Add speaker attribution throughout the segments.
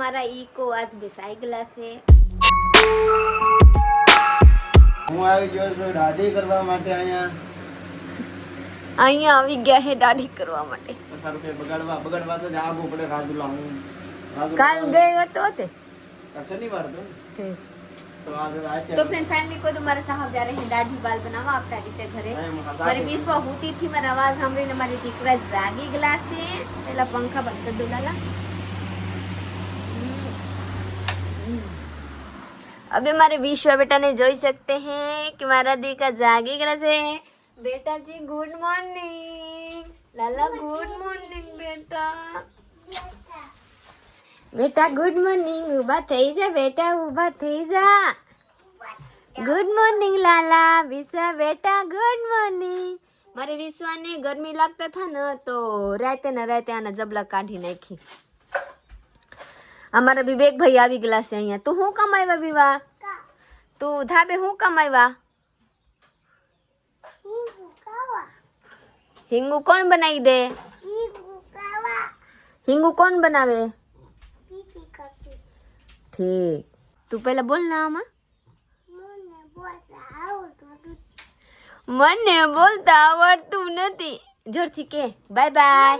Speaker 1: મારા ઈકો આજ બેસાઈ ગયેલા છે.
Speaker 2: હું આવી ગયો છું દાઢી કરવા માટે અહીંયા
Speaker 1: આવી ગયા હે દાઢી કરવા માટે.
Speaker 2: 50 રૂપિયા બગાડવા તો આગો પડે રાજુલા. હું
Speaker 1: કાલ ગયો હતો તે
Speaker 2: શનિવાર તો
Speaker 1: फ्रेंड फाइनली को तुम्हारे साहब जा रहे हैं दाढ़ी बाल बनावा आपका રીતે ઘરે. મારી વિશ્વ હોતી थी મારા આવાજ સાંભળીને મારી દીકરા જાગી ગલા છે. પેલા પંખા બંધ કરી દો લાલા. अबे हमारे विश्व बेटा ने જોઈ सकते हैं कि मारा દીકરા જાગી ગલા છે. बेटा जी गुड मॉर्निंग. लाला गुड मॉर्निंग बेटा. बेटा गुड मॉर्निंग. ઊભા થઈ જા બેટા, ઊભા થઈ जा. गुड मॉर्निंग लाला. विश्वा बेटा गुड मॉर्निंग. मारे विश्वा ने गर्मी लगता था ना तो रहते न रहते आना जबला काढ़ी नाखी. हमारा विवेक भाई આવી ગલા છે અહીંયા. તું હું કમાઈવા વિવા? તું ધાબે હું કમાઈવા? हिंगू कौन बनाई दे? हिंगू कौन बनावे? ठीक. तू पहला बोल ना आमा. મને બોલતા આવડતું નથી. જોરથી કે બાય બાય.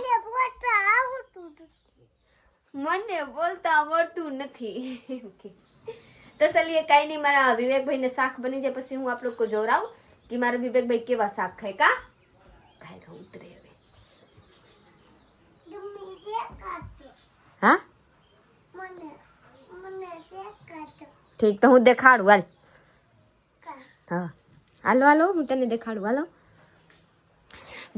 Speaker 1: મને બોલતા આવડતું નથી. तो चलिए कहीं नहीं, मारा विवेक भाई ने शाक बनी जाए પછી હું આપ લોકો को जोराऊं कि मारा विवेक भाई केवा शाक खाए का खाएगा उतरे હવે. हाँ ठीक तो હું દેખાડું હાલ. હા હાલો હાલો હું તને દેખાડું હાલો.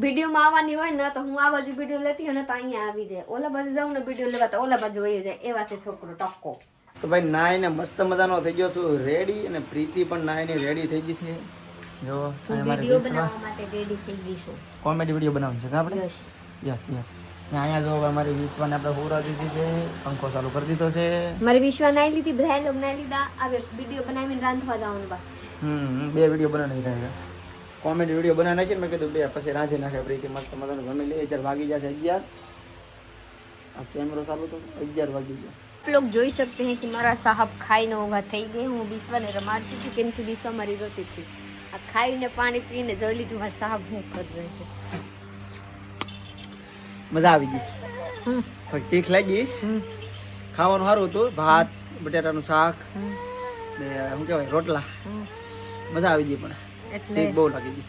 Speaker 1: વિડીયોમાં આવવાની હોય ને તો હું આ બાજુ વિડીયો લેતી હોય ને તો અહીંયા આવી જાય. ઓલા બાજુ જાઉં ને વિડીયો લેવા તો ઓલા બાજુ વહી જાય. એવા છે છોકરો ટક્કો.
Speaker 2: તો ભાઈ નાઈને મસ્ત મજાનો થઈ ગયો છું રેડી, અને પ્રીતિ પણ નાઈને રેડી થઈ ગઈ છે. જો
Speaker 1: વિડીયો બનાવવા માટે રેડી થઈ ગઈ છું.
Speaker 2: કોમેડી વિડીયો બનાવવાનું છે કે આપણે? Yes yes. ને અહીંયા જો અમારી વિશ્વાને આપણે હોરા દીધી છે, પંખો ચાલુ કરી દીધો છે.
Speaker 1: મારી વિશ્વા નાઈ લીધી, બધા લોગ નાઈ લીધા. હવે વિડીયો બનાવીને રાંધવા જવાનું બાકી છે.
Speaker 2: બે વિડીયો બનાવી નાખ્યા. કોમેડી વિડીયો બનાવી નાખીને મેં કીધું બે પછી રાંધી નાખે. પ્રીતિ મસ્ત મજાનું જમી લે. 11 વાગી જશે. 11 આ કેમેરો ચાલુ તો 11 વાગી ગયા.
Speaker 1: आप लोग જોઈ सकते हैं कि મારા સાहब ખાઈને ઊભા થઈ ગए. હું વિશ્વાને રમાડતી હતી કેમ કે વિશ્વા મારી રોતી હતી. આ ખાઈને પાણી પીને જોઈ લીધું મારા સાहब હું કરી રહી છે.
Speaker 2: મજા આવી ગઈ. તીખ લાગી. ખાવાનું સારું હતું. ભાત, બટાટાનું શાક ને શું કહેવાય રોટલા. મજા આવી ગઈ. પણ તીખ બહુ લાગી ગઈ.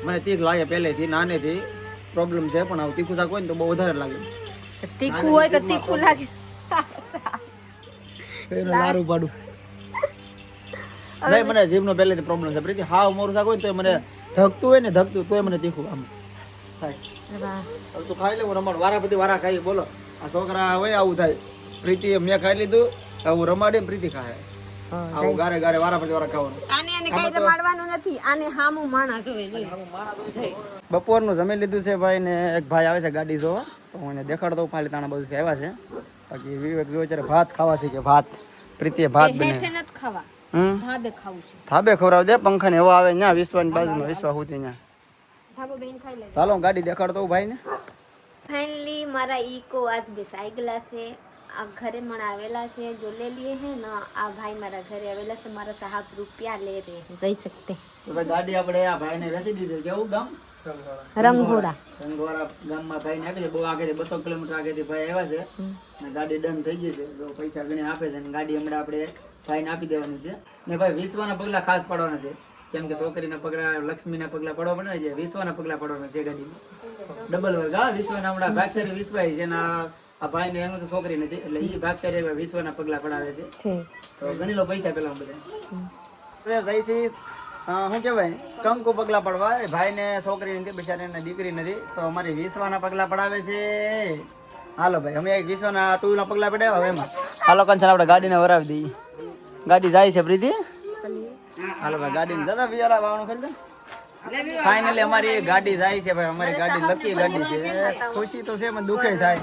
Speaker 2: મને તીખ લાગે પહેલેથી, નાનેથી પ્રોબ્લેમ છે. પણ આવું તીખું શાક હોય ને તો બહુ વધારે લાગે.
Speaker 1: તીખું હોય તો તીખું લાગે.
Speaker 2: લારું પાડું નહીં. મને જીભનો પહેલેથી પ્રોબ્લેમ છે. પ્રીતિ હાવ મોરું શાક હોય ને તો મને ધકતું હોય ને ધકતું તોય મને તીખું આમ થાય. તું ખાઈ લે, હું રમાડ. વારા પછી વારા ખાઈ. બોલો આ છોકરા હોય આવું થાય. પ્રીતિ મેં ખાઈ લીધું, હું રમાડી પ્રીતિ ખાય. આવું ગારે ગારે વારા પછી વારા ખાવાનું.
Speaker 1: આને કઈ રમાડવાનું નથી. આને હામું માણા જોવે જોઈએ.
Speaker 2: બપોરનું જમી લીધું છે ભાઈ. ને એક ભાઈ આવે છે ગાડી જોવા, તો હું એને દેખાડતો. પાલી તાણા બધું આવ્યા છે. બાકી વિવેક જો અત્યારે ભાત ખાવા છે કે ભાત. પ્રીતિએ ભાત બને
Speaker 1: ખાવા. ધાબે ખાવું છે.
Speaker 2: ધાબે ખવડાવ દે. પંખા ને હવા આવે ત્યાં વિશ્વાની બાજુમાં. વિશ્વા સુધી ત્યાં
Speaker 1: ધાબો બેન ખાઈ લે.
Speaker 2: ચાલો ગાડી દેખાડતો ભાઈ ને.
Speaker 1: फाइनली मारा ईको आज बेसाई गला से. आ घरे मन आवेला से जो ले लिए हैं ना. आ भाई मारा घरे आवेला से मारा साहब रुपया ले रहे हैं. जई सकते
Speaker 2: તો ભાઈ ગાડી આપણે આ ભાઈને વેચી દીધી. કેવું ગામ?
Speaker 1: रंगोड़ा.
Speaker 2: રંગોડા ગામમાં ભાઈને આપી છે. બહુ આગળ 200 કિલોમીટર આગળથી ભાઈ આવ્યા છે. ને ગાડી ડન થઈ ગઈ છે. જો પૈસા ગણી આપે છે. ને ગાડી હમણાં આપણે ભાઈને આપી દેવાની છે. ને ભાઈ વિશ્વાના પગલા ખાસ પાડવાના છે. કેમ કે છોકરીના પગલા, લક્ષ્મીના પગલા પડવા પડે ને, જે વિશ્વાના પગલા પડવાના છે ગાડીમાં. ડબલ વર્ગ. હા વિશ્વાના હમણાં ભાગશાળી વિશ્વાય છે. આ ભાઈને એમ તો છોકરી નથી એટલે એ ભાગશાળી વિશ્વાના પગલા પડાવે છે. તો ગણી લો પૈસા પેલા બધા જઈશી. શું કહેવાય કંકુ પગલા પડવા. ભાઈને છોકરી નથી, બિચારીને દીકરી નથી, તો અમારી વિશ્વાના પગલા પડાવે છે. હાલો ભાઈ અમે એક વિશ્વાના ટુના પગલા પડ્યા. હવે એમાં હાલો કંચન આપણે ગાડીને વરાવી દઈએ. ગાડી જાય છે પ્રીતિ. હાલો ભાઈ ગાડીને દાદા વિયાલા વાવણું કરી દે. ફાઇનલી અમારી ગાડી જાય છે ભાઈ. અમારી ગાડી લકી ગાડી છે. ખુશી તો છે પણ દુખે થાય.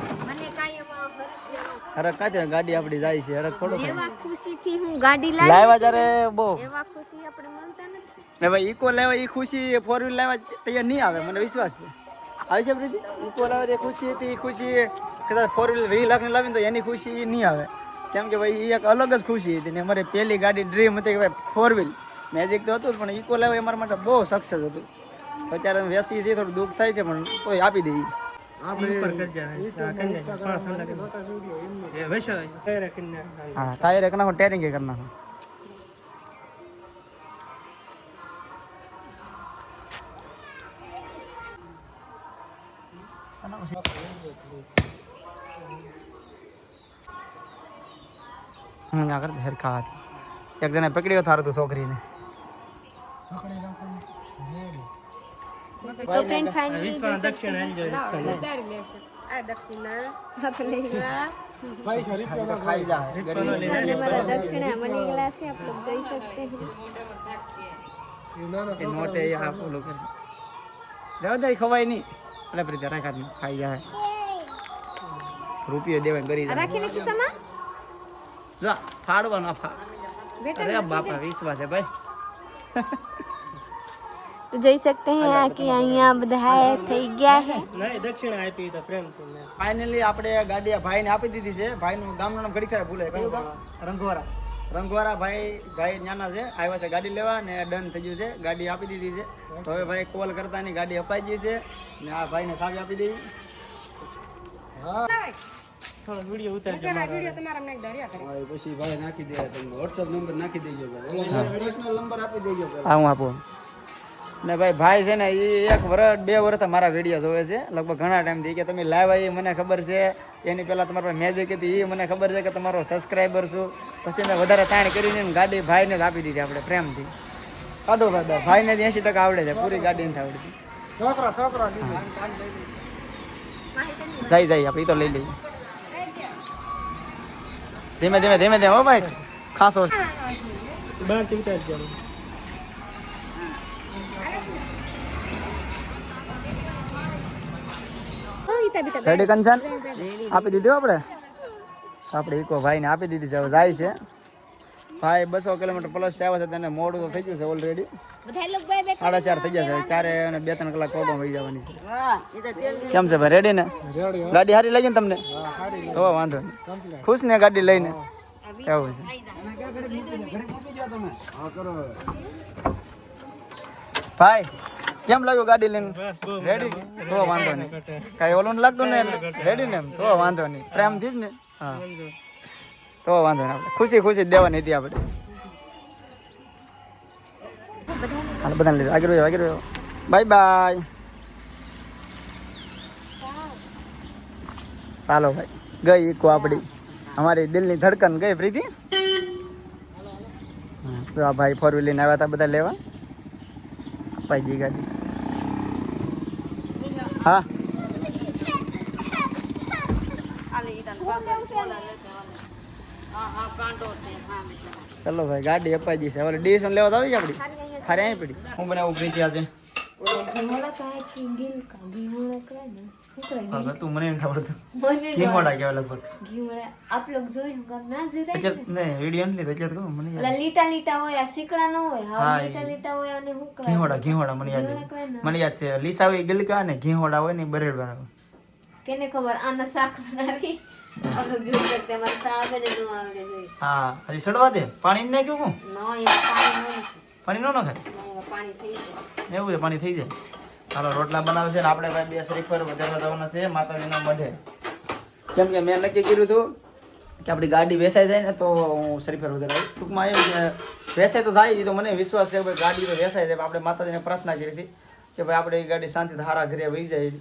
Speaker 2: હરક કાતે ગાડી આપણી જાય છે. હરક થોડો
Speaker 1: ખુશીથી હું ગાડી
Speaker 2: લાવ્યા જ્યારે બહુ
Speaker 1: એવા ખુશી આપણે મળતા નથી
Speaker 2: ને ભાઈ. ઈકો લેવા એ ખુશી 4 વ્હીલ લાવવા તૈયાર નહીં આવે, મને વિશ્વાસ છે. આવી છે પ્રીતિ? ઈકો લાવે તે ખુશી હતી. ખુશી કદાચ 4 વ્હીલ 20 લાખની લાવીને તો એની ખુશી નહીં આવે, કેમ કે ભાઈ એ એક અલગ જ ખુશી હતી. ને અમારી પહેલી ગાડી ડ્રીમ હતી કે ભાઈ 4 વ્હીલ. મેજિક તો હતું જ પણ ઇકો લેવા અમારા માટે બહુ સક્સેસ હતું. અત્યારે અમે વેચી છે, થોડું દુઃખ થાય છે પણ તોય આપી દઈએ. હા ટાયર એક નાખો, ટેરિંગ કરી નાખો. આગળ હરખા હતી. એક જણે પકડ્યો થારો તો છોકરીને.
Speaker 1: તો ફ્રેન્ડ ફાઇનલી
Speaker 2: ખાઈ જાય
Speaker 1: दक्षिणा मनी गला से आप लोग देख सकते हैं.
Speaker 2: મોટે આપો લોકો રહેવા ખવાય નહીં એટલે પ્રીતિ રાખા ખાઈ જાય. રૂપિયો દેવાય કરી
Speaker 1: રાખીને ખિસ્સામાં
Speaker 2: જો ફાડવાનો
Speaker 1: બેટા.
Speaker 2: અરે બાપા વિશ્વાસ છે ભાઈ.
Speaker 1: તો જોઈ सकते हैं આ કે અહીંયા બધા થઈ ગયા છે.
Speaker 2: ફાઇનલી આપણે ગાડી ભાઈને આપી દીધી છે. ભાઈનું ગામનું નામ ઘડી ખરા ભૂલે. કયું ગામ? રંગવારા ભાઈ નાના છે, આવ્યા છે ગાડી લેવા ને ડન થઈ ગયું છે. ગાડી આપી દીધી છે. તો હવે ભાઈ કોલ કરતા ની ગાડી અપાઈ ગઈ છે ને આ ભાઈને સાવી આપી દઈ.
Speaker 3: થોડો વિડિયો ઉતારજો પછી ભાઈ નાખી દે, તમને WhatsApp નંબર નાખી દેજો, પર્સનલ નંબર આપી દેજો.
Speaker 2: હું આપું ને ભાઈ છે ને એ 1 વર્ષ 2 વર્ષ મારા વિડીયો જોવે છે લગભગ ઘણા ટાઈમથી. કે તમે લાઈવ આવી મને ખબર છે, એની પહેલાં તમારા મેજિક હતી એ મને ખબર છે કે તમારો સબસ્ક્રાઈબર છું. પછી મેં વધારે તાણ કરીને ગાડી ભાઈને જ આપી દીધી આપણે પ્રેમથી. કાઢો ભાઈને જ 80% આવડે છે, પૂરી ગાડી નથી આવડતી. જાય આપણે એ તો લઈ લઈએ ધીમે ધીમે હો ભાઈ. ખાસો
Speaker 3: બહારથી ઉતારજો.
Speaker 2: રેડી કંચન આપી દીધી આપણે ઇકો ભાઈને આપી દીધી છે. હવે જાય છે ભાઈ 200 કિલોમીટર પ્લસ આવ્યા છે, તેને મોડું તો થઈ ગયું છે ઓલરેડી. 4:30 થઈ જશે ક્યારે, અને 2-3 કલાક કોડમાં વહી જવાની છે. કેમ છે ભાઈ, રેડી ને? ગાડી સારી લાગી ને તમને? તો વાંધો નહીં. ખુશ ને ગાડી લઈને? એવું છે. ભાઈ કેમ લાગ્યું ગાડી લઈને? રેડી? તો વાંધો નહીં. કાંઈ ઓલું લાગતું ને રેડી ને? તો વાંધો નહીં, પ્રેમથી જ ને. હા તો વાંધો નહીં, આપણે ખુશી દેવાની હતી આપણે. બધાને લીધું. આગળ રહ્યો. બાય. ચાલો ભાઈ, ગઈ ઇકો આપણી. અમારી દિલની ધડકન ગઈ પ્રીતિ. તો આ ભાઈ 4 વ્હીલ લઈને આવ્યા હતા બધા લેવા. અપાઈ ગઈ ગાડી. હા ચલો ભાઈ, ગાડી અપાઈ ગઈ છે. હવે ડીએસએમ લેવા તો આવી ગઈ આપણી. ખારે અહીં પડી. હું બનાવું પ્રીતિ આજે? તું મને નથી આવડતું. ઘી મોડા કહેવાય લગભગ.
Speaker 1: आप लोग જોયું કે ના જોયું
Speaker 2: નહીં વિડીયો નથી લીધો એટલે મને યાદ.
Speaker 1: લીટા હોય આ શીકડા ન હોય. હા લીટા હોય અને હું
Speaker 2: ઘીહોડા મને યાદ છે. લીસાવી ગલકા ને ઘીહોડા હોય ને બરેડ બનાવે.
Speaker 1: કેને ખબર આના શાક બનાવી. आप लोग જોઈ सकते हैं हमारे साग ने नो आवड़े જોઈ.
Speaker 2: હા હજી સડવા દે. પાણી જ નાખ્યું હું?
Speaker 1: નો એ પાણી નો
Speaker 2: પાણી ન નખાય?
Speaker 1: પાણી થઈ જાય.
Speaker 2: એવું છે, પાણી થઈ જાય. ચાલો રોટલા બનાવે છે ને આપણે ભાઈ 2 શ્રીફળ વધારવા જવાના છે માતાજીના મઢે. કેમ કે મેં નક્કી કર્યું હતું કે આપણી ગાડી વેચાઈ જાય ને તો હું શ્રીફળ વધારાવી. ટૂંકમાં એવું કે વેચાઈ તો થાય, તો મને વિશ્વાસ છે ભાઈ ગાડી તો વેચાઈ જાય. આપણે માતાજીને પ્રાર્થના કરી હતી કે ભાઈ આપણે એ ગાડી શાંતિથી હારા ઘરે વહી જાય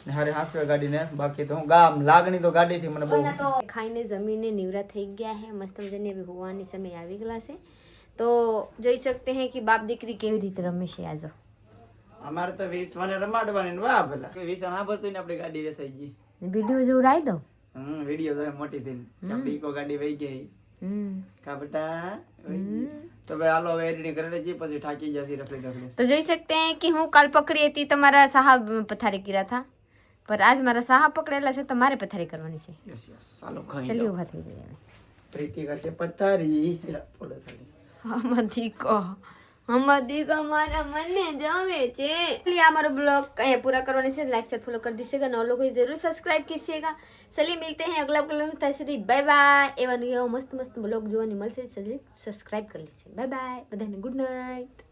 Speaker 2: ને હારે હાંસવે ગાડીને. બાકી તો હું ગામ લાગણી તો ગાડીથી મને બહુ.
Speaker 1: તો ખાઈને જમીને નિવરા થઈ ગયા હે, મસ્ત મજાની હવે હોવાની સમય આવી ગયેલા છે. તો જોઈ શકते हैं कि બાપ દીકરી કેવી રીતે રમે છે. આજો
Speaker 2: અમારે તો વિશ્વાને રમાડવાની વાહ પેલા વિશ્વાન આ બધું ને આપણી ગાડી વેચાઈ ગઈ.
Speaker 1: વિડિયો જોઈ રાઈ દો.
Speaker 2: વિડિયો તો મોટી થઈને આપણી ઇકો ગાડી વહી ગઈ. કા બેટા તો ભાઈ હાલો હવે એડિટિંગ કરી લેજે, પછી થાકી જશે રફડી.
Speaker 1: તો જોઈ सकते हैं कि હું કાલ પકડી હતી તમારા સાહબ પથારી કર્યા હતા, પર આજ મારા સાહબ પકડેલા છે તો મારે પથારી કરવાની છે.
Speaker 2: યસ ચાલો ખાઈ
Speaker 1: ચલી ઉભા થઈ જાય.
Speaker 2: પ્રીતિ કરશે પથારી. એલા પોડો ખાલી
Speaker 1: હમદી કો મારા મને જાવે છે. આ મારો બ્લોગ અહીંયા પૂરા કરવાની છે. લાઈક से फॉलो कर दीजिएगा, नौ लोगों को जरूर सब्सक्राइब कीजिएगा. ચલિए मिलते हैं अगला ब्लॉग ત્યાં સુધી બાય બાય. એવા મસ્ત મસ્ત બ્લોગ જોવાની મળશે. ચલિए સબસ્ક્રાઇબ કરી લેશે. બાય બાય બધાને ગુડ નાઇટ.